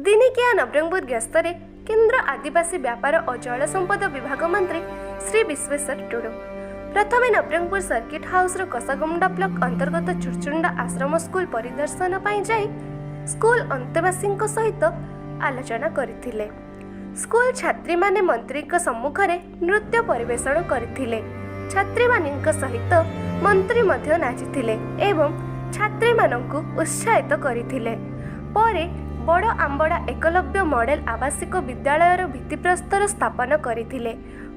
दिनिकिया नवरंगपुर गस्तरे केन्द्र आदिवासी व्यापार और जल संपद विभाग मंत्री श्री विश्वेश्वर टुडू प्रथम नवरंगपुर सर्किट हाउस कसागुंडा ब्लॉक अंतर्गत चुरचुंडा आश्रम स्कूल परिदर्शन पर जाई स्कूल अंतेवासी सहित आलोचना करथिले। स्कूल छात्री माने मंत्री सम्मुख में नृत्य परिवेषण करथिले। छात्री मानिक सहित मंत्री मध्य नाचिथिले एवं छात्री मानंकु उत्साहित करथिले। परे बड़ आंबड़ा एकलव्य मॉडल आवासिक विद्यालयर भित्तिप्रस्तर स्थापन करथिले।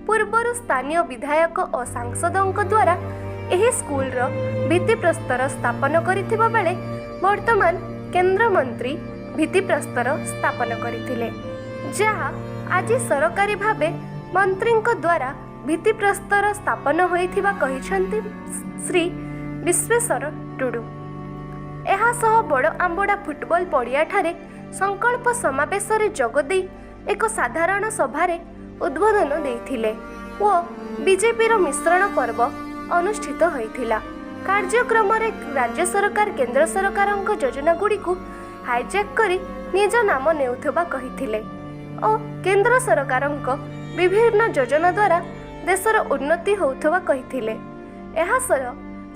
पूर्वर स्थानीय विधायक और सांसदों द्वारा एही स्कूल रो भित्तिप्रस्तर स्थापन करथिबा बेले वर्तमान केंद्र मंत्री भित्तिप्रस्तर स्थापन करथिले, जहा आज सरकारी भावे मंत्री द्वारा भित्तिप्रस्तर स्थापन होइथिबा कहिसंती श्री विश्वेश्वर टुडू। एहा सह बड़ आंबड़ा फुटबॉल पड़िया ठारे संकल्प समावेश जोगदे एक साधारण सभारे उद्बोधन देथिले ओ बीजेपी रो मिश्रण पर्व अनुष्ठित होइथिला। कार्यक्रम रे राज्य सरकार केंद्र सरकार योजना गुड़ी को हाईजैक करी निज नाम नेउथबा कहिथिले और केंद्र सरकार विभिन्न योजना द्वारा देशर उन्नति होउथबा कहिथिले। एहा सर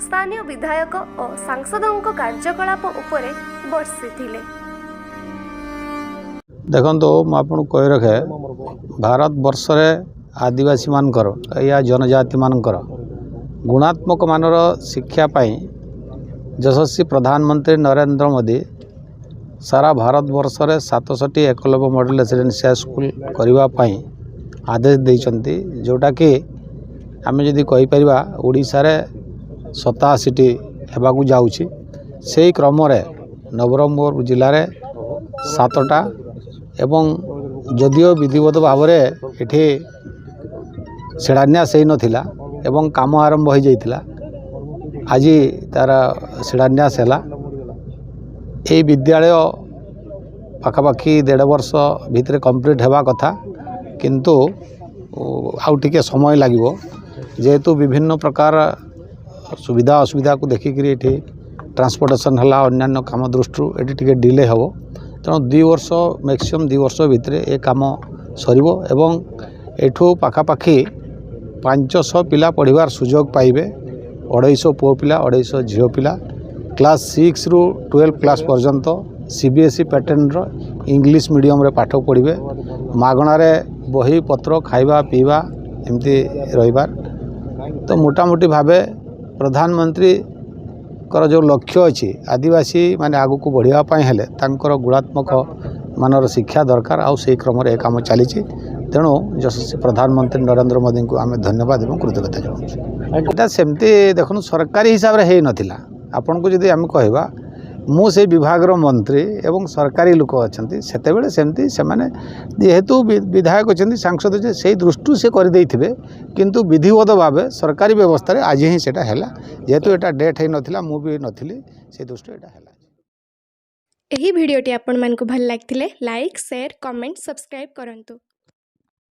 स्थानीय विधायक और सांसदों कार्यकलाप उपरे बर्षिथिले। देखो मुझे कही रखे भारत वर्ष आदिवासी मानकर या जनजाति मानकर गुणात्मक मानर शिक्षा पाई यशस्वी प्रधानमंत्री नरेंद्र मोदी सारा भारत वर्ष 700 एकलव्य मॉडल रेसिडेंशियल स्कूल करने आदेश देइचंती, जोटा कि आम जदि कहीपर ओडिशा रे 87टी हेबाकू जाउछि। सेही क्रम रे नवरंगपुर जिले में 7टा एवं जदियो विधिवत भाव में एठी शिलान्यास नथिला एवं काम आरंभ हो जाइथिला, आज तार शिलान्यास है। ये विद्यालय पाखापाखि 1.5 वर्ष भितर कंप्लीट होगा कथा, किंतु आउ टिके समय लागिवो जेहेतु विभिन्न प्रकार सुविधा असुविधा को देखिक ये ट्रांसपोर्टेशन है अन्य काम दृष्टि ये टिके डिले हम, तेणु 2 वर्ष मैक्सिमम 2 वर्ष भितर ये काम सरिबो एवं एठू पाखापाखि 500 पिला पढ़िबार सुजोग पाइबे। 250 पुओ पिला 250 झील पिला क्लास 6 रु 12 क्लास पर्यंत सीबीएसई पैटर्न रो इंग्लिश मीडियम रे पाठ पढ़िबे। मागणारे बही पत्र खाइबा पीवा एमती रहिबार। तो मोटामोटी भावे प्रधानमंत्री कर जो लक्ष्य अच्छी आदिवासी माने आगु को बढ़िया पाई हेले तांकर गुणात्मक मानर शिक्षा दरकार आउ से क्रम रे काम चली। तेणु यशस्वी प्रधानमंत्री नरेंद्र मोदी को आम धन्यवाद और कृतज्ञता जनाऊँ। सेमती देखो सरकारी हिसाब से है नथिला। आपन को जदि आम कहवा मु से विभाग मंत्री एवं सरकारी लोक अच्छा से सेमती से माने जेहेतु विधायक अच्छा सांसद से दृष्टि से करदे, किंतु विधिवत भाव सरकारी व्यवस्था आज ही सेटा हैला, जेहेतु एटा डेट है नथिला मु भी नथिली से दृष्टि एटा हैला। एही वीडियोटी आपण मानको भल लागथिले लाइक शेयर कमेंट सब्सक्राइब करंतु।